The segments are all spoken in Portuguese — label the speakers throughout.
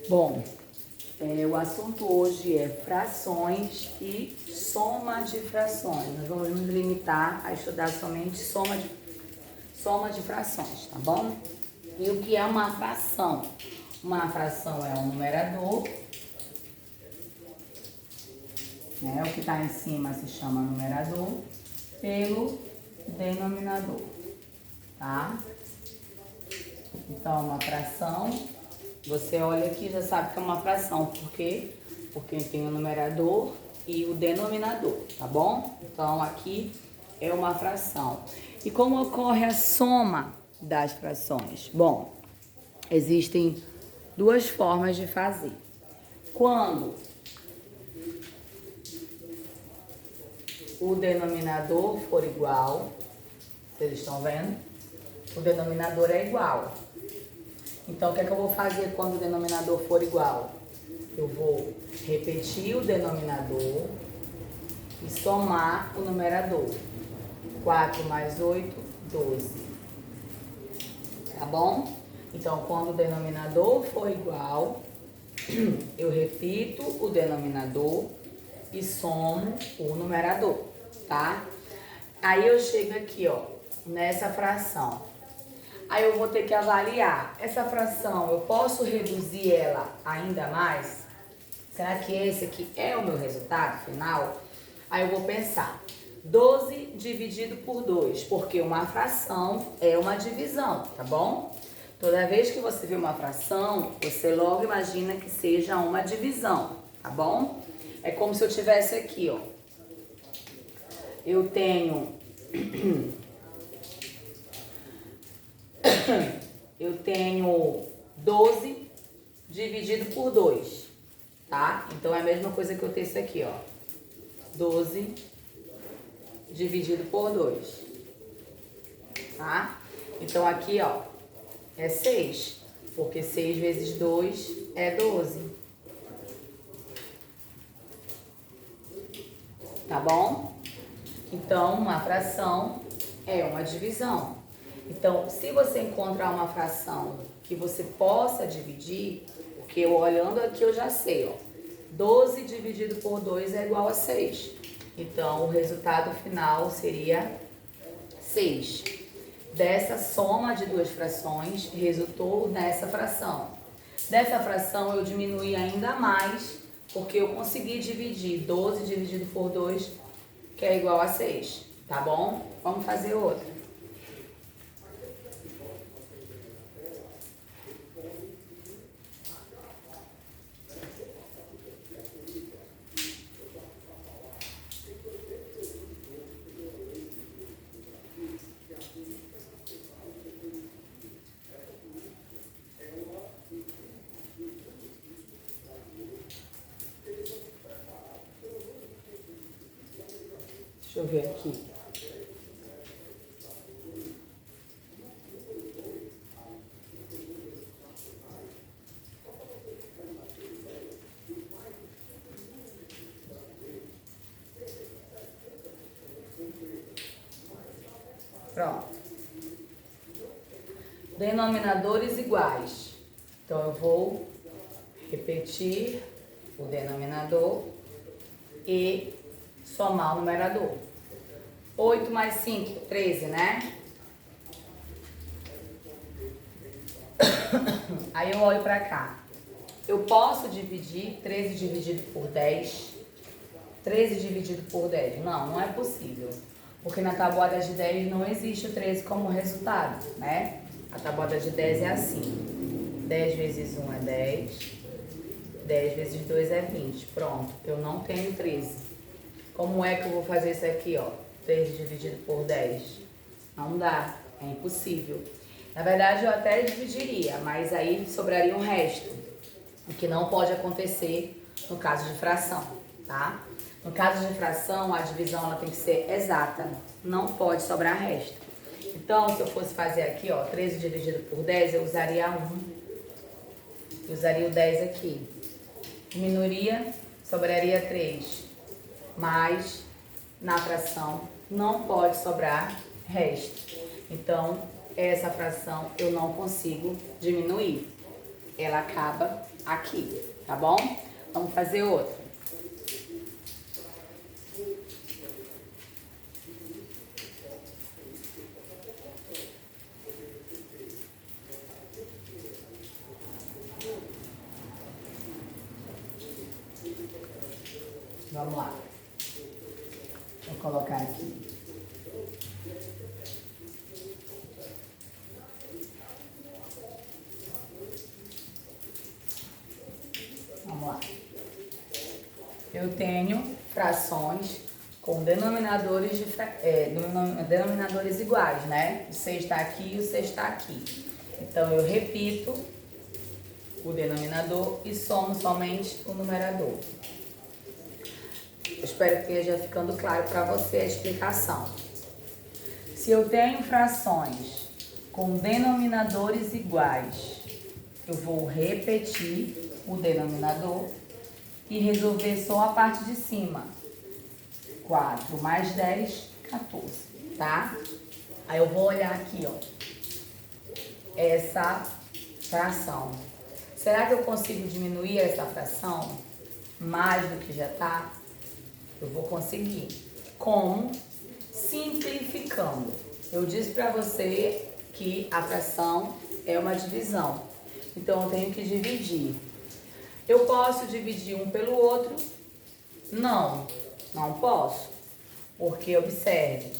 Speaker 1: Bom, o assunto hoje é frações e soma de frações. Nós vamos nos limitar a estudar somente soma de frações, tá bom? E o que é uma fração? Uma fração é um numerador, né? O que está em cima se chama numerador, pelo denominador, tá? Então, uma fração, você olha aqui e já sabe que é uma fração. Por quê? Porque tem o numerador e o denominador, tá bom? Então, aqui é uma fração. E como ocorre a soma das frações? Bom, existem duas formas de fazer. Quando o denominador for igual, vocês estão vendo? O denominador é igual. Então, o que é que eu vou fazer quando o denominador for igual? Eu vou repetir o denominador e somar o numerador. 4 mais 8, 12. Tá bom? Então, quando o denominador for igual, eu repito o denominador e somo o numerador, tá? Aí eu chego aqui, ó, nessa fração. Aí eu vou ter que avaliar, essa fração, eu posso reduzir ela ainda mais? Será que esse aqui é o meu resultado final? Aí eu vou pensar, 12 dividido por 2, porque uma fração é uma divisão, tá bom? Toda vez que você vê uma fração, você logo imagina que seja uma divisão, tá bom? É como se eu tivesse aqui, ó. Eu tenho 12 dividido por 2, tá? Então é a mesma coisa que eu tenho isso aqui, ó. 12 dividido por 2, tá? Então aqui, ó, é 6, porque 6 vezes 2 é 12. Tá bom? Então, uma fração é uma divisão. Então, se você encontrar uma fração que você possa dividir, porque eu olhando aqui eu já sei, ó, 12 dividido por 2 é igual a 6. Então, o resultado final seria 6. Dessa soma de duas frações, resultou nessa fração. Dessa fração, eu diminuí ainda mais, porque eu consegui dividir 12 dividido por 2, que é igual a 6, tá bom? Vamos fazer outra. Deixa eu ver aqui. Pronto. Denominadores iguais. Então, eu vou repetir o denominador e somar o numerador. 8 mais 5, 13, né? Aí eu olho pra cá. Eu posso dividir 13 dividido por 10? 13 dividido por 10? Não, não é possível. Porque na tabuada de 10 não existe o 13 como resultado, né? A tabuada de 10 é assim. 10 vezes 1 é 10. 10 vezes 2 é 20. Pronto, eu não tenho 13. Como é que eu vou fazer isso aqui, ó? 13 dividido por 10? Não dá, é impossível. Na verdade, eu até dividiria, mas aí sobraria um resto. O que não pode acontecer no caso de fração, tá? No caso de fração, a divisão ela tem que ser exata. Não pode sobrar resto. Então, se eu fosse fazer aqui, ó, 13 dividido por 10, eu usaria 1. Eu usaria o 10 aqui. Diminuiria, sobraria 3. Mas, na fração, não pode sobrar resto. Então, essa fração eu não consigo diminuir. ela acaba aqui, tá bom? Vamos fazer outra. Vamos lá. Vou colocar aqui. Vamos lá. Eu tenho frações com denominadores iguais, né? O 6 está aqui e o 6 está aqui. Então, eu repito o denominador e somo somente o numerador. Eu espero que esteja ficando claro para você a explicação. Se eu tenho frações com denominadores iguais, eu vou repetir o denominador e resolver só a parte de cima. 4 mais 10, 14, tá? Aí eu vou olhar aqui, ó, essa fração. Será que eu consigo diminuir essa fração mais do que já tá? Eu vou conseguir. Como? Simplificando. Eu disse para você que a fração é uma divisão. Então, eu tenho que dividir. Eu posso dividir um pelo outro? Não, não posso. Porque, observe,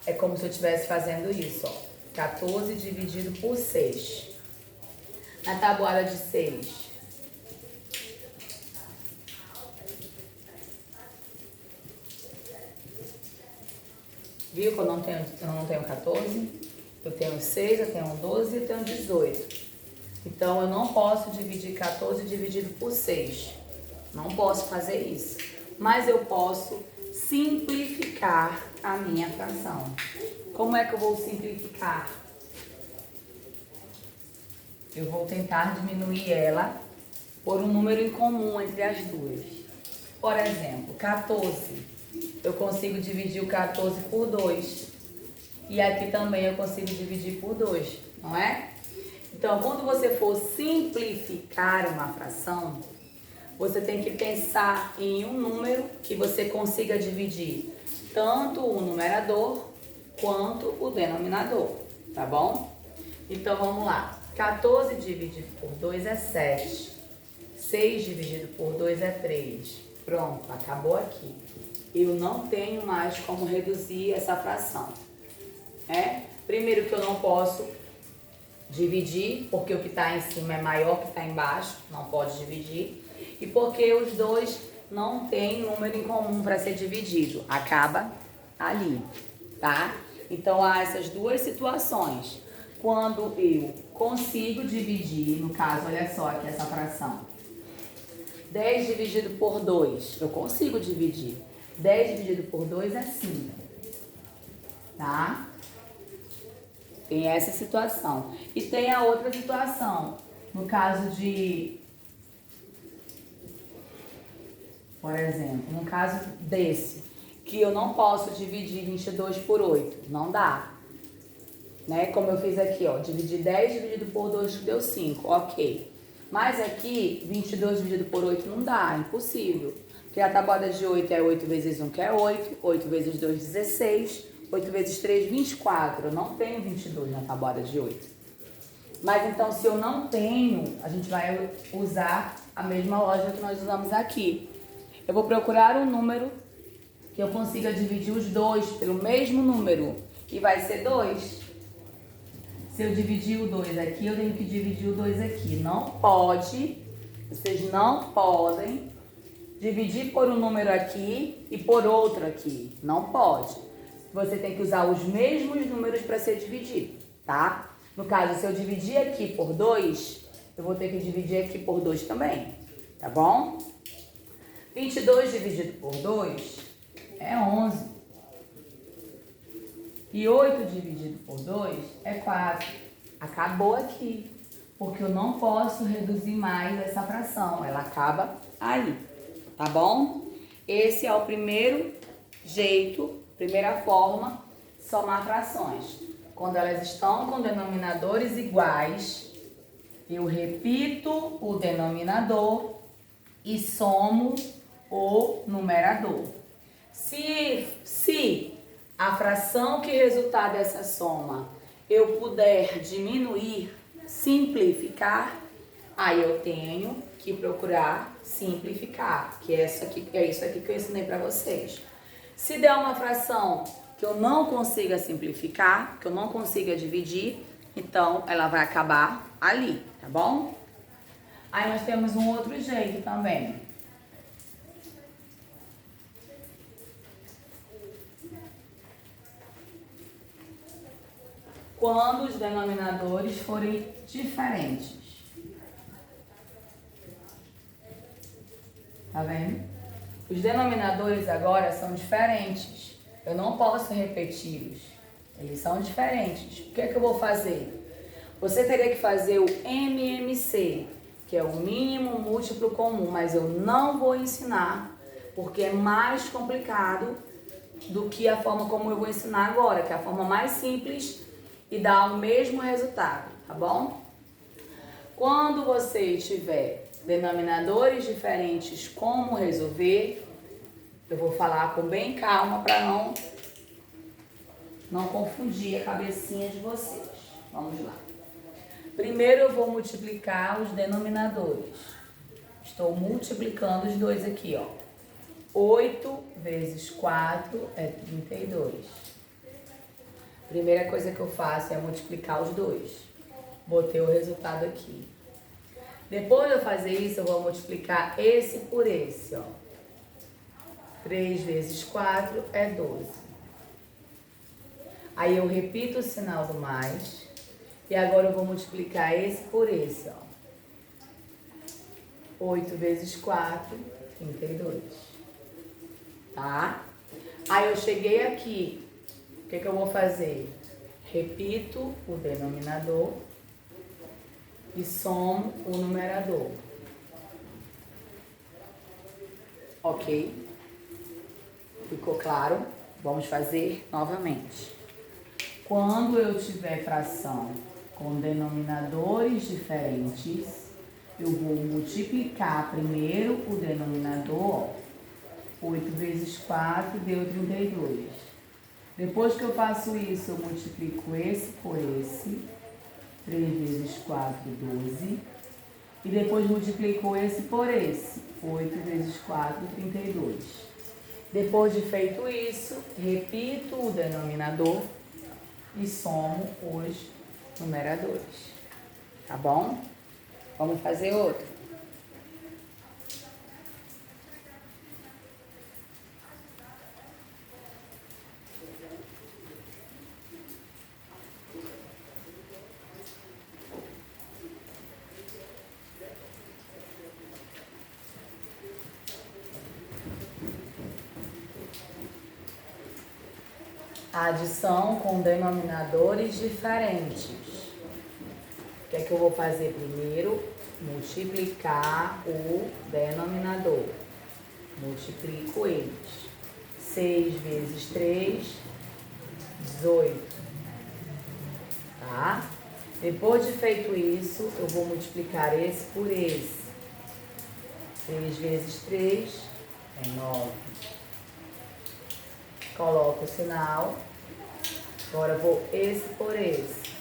Speaker 1: é como se eu estivesse fazendo isso, ó. 14 dividido por 6. Na tabuada de 6. Viu que eu não tenho 14? Eu tenho 6, eu tenho 12 e eu tenho 18. Então, eu não posso dividir 14 dividido por 6. Não posso fazer isso. Mas eu posso simplificar a minha fração. Como é que eu vou simplificar? Eu vou tentar diminuir ela por um número em comum entre as duas. Por exemplo, 14. Eu consigo dividir o 14 por 2. E aqui também eu consigo dividir por 2, não é? Então, quando você for simplificar uma fração, você tem que pensar em um número que você consiga dividir tanto o numerador quanto o denominador, tá bom? Então, vamos lá. 14 dividido por 2 é 7. 6 dividido por 2 é 3. Pronto, acabou aqui. Eu não tenho mais como reduzir essa fração. Primeiro que eu não posso dividir, porque o que está em cima é maior que está embaixo, não pode dividir. E porque os dois não têm número em comum para ser dividido. Acaba ali, tá? Então, há essas duas situações. Quando eu consigo dividir, no caso, olha só aqui essa fração. 10 dividido por 2, eu consigo dividir. 10 dividido por 2 é 5, tá? Tem essa situação. E tem a outra situação. No caso de, por exemplo, no caso desse, que eu não posso dividir 22 por 8. Não dá. Né? Como eu fiz aqui, ó. Dividir 10 dividido por 2 deu 5. Ok. Mas aqui, 22 dividido por 8 não dá. É impossível. Porque a tabuada de 8 é 8 vezes 1, que é 8. 8 vezes 2, 16. 8 vezes 3, 24. Eu não tenho 22 na tabuada de 8. Mas então, se eu não tenho, a gente vai usar a mesma lógica que nós usamos aqui. Eu vou procurar um número que eu consiga dividir os dois pelo mesmo número. E vai ser 2. Se eu dividir o 2 aqui, eu tenho que dividir o 2 aqui. Não pode, vocês não podem dividir por um número aqui e por outro aqui. Não pode. Você tem que usar os mesmos números para ser dividido, tá? No caso, se eu dividir aqui por 2, eu vou ter que dividir aqui por 2 também, tá bom? 22 dividido por 2 é 11. E 8 dividido por 2 é 4. Acabou aqui, porque eu não posso reduzir mais essa fração, ela acaba aí, tá bom? Esse é o primeiro jeito, primeira forma, somar frações. Quando elas estão com denominadores iguais, eu repito o denominador e somo o numerador. Se a fração que resultar dessa soma eu puder diminuir, simplificar, aí eu tenho que procurar simplificar, que é isso aqui que eu ensinei para vocês. Se der uma fração que eu não consiga simplificar, que eu não consiga dividir, então ela vai acabar ali, tá bom? Aí nós temos um outro jeito também. Quando os denominadores forem diferentes. Tá vendo? Os denominadores agora são diferentes. Eu não posso repeti-los. Eles são diferentes. O que é que eu vou fazer? Você teria que fazer o MMC, que é o mínimo múltiplo comum, mas eu não vou ensinar, porque é mais complicado do que a forma como eu vou ensinar agora, que é a forma mais simples e dá o mesmo resultado, tá bom? Quando você tiver denominadores diferentes, como resolver, eu vou falar com bem calma para não confundir a cabecinha de vocês. Vamos lá. Primeiro eu vou multiplicar os denominadores. Estou multiplicando os dois aqui, ó. 8 vezes 4 é 32. Primeira coisa que eu faço é multiplicar os dois. Botei o resultado aqui. Depois de eu fazer isso, eu vou multiplicar esse por esse, ó. 3 vezes 4 é 12. Aí eu repito o sinal do mais. E agora eu vou multiplicar esse por esse, ó. 8 vezes 4, 32. Tá? Aí eu cheguei aqui. O que eu vou fazer? Repito o denominador e somo o numerador. Ok? Ficou claro? Vamos fazer novamente. Quando eu tiver fração com denominadores diferentes, eu vou multiplicar primeiro o denominador. 8 vezes 4 deu 32. Depois que eu faço isso, eu multiplico esse por esse. 3 vezes 4, 12. E depois multiplico esse por esse. 8 vezes 4, 32. Depois de feito isso, repito o denominador e somo os numeradores. Tá bom? Vamos fazer outro. Adição com denominadores diferentes. O que é que eu vou fazer primeiro? Multiplicar o denominador. Multiplico eles. 6 vezes 3, 18. Tá? Depois de feito isso, eu vou multiplicar esse por esse. 3 vezes 3 é 9. Coloco o sinal. Agora eu vou esse por esse.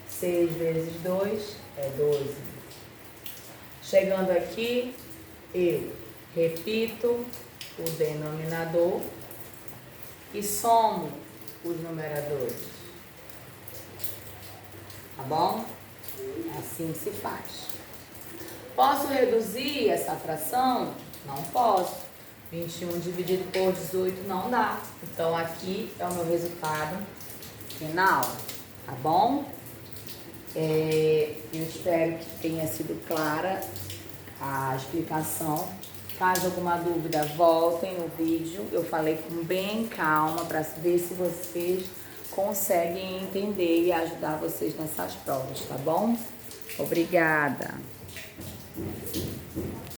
Speaker 1: 6 vezes 2 é 12. Chegando aqui, eu repito o denominador e somo os numeradores. Tá bom? Assim se faz. Posso reduzir essa fração? Não posso. 21 dividido por 18 não dá. Então, aqui é o meu resultado final, tá bom? Eu espero que tenha sido clara a explicação. Caso alguma dúvida, voltem no vídeo. Eu falei com bem calma para ver se vocês conseguem entender e ajudar vocês nessas provas, tá bom? Obrigada!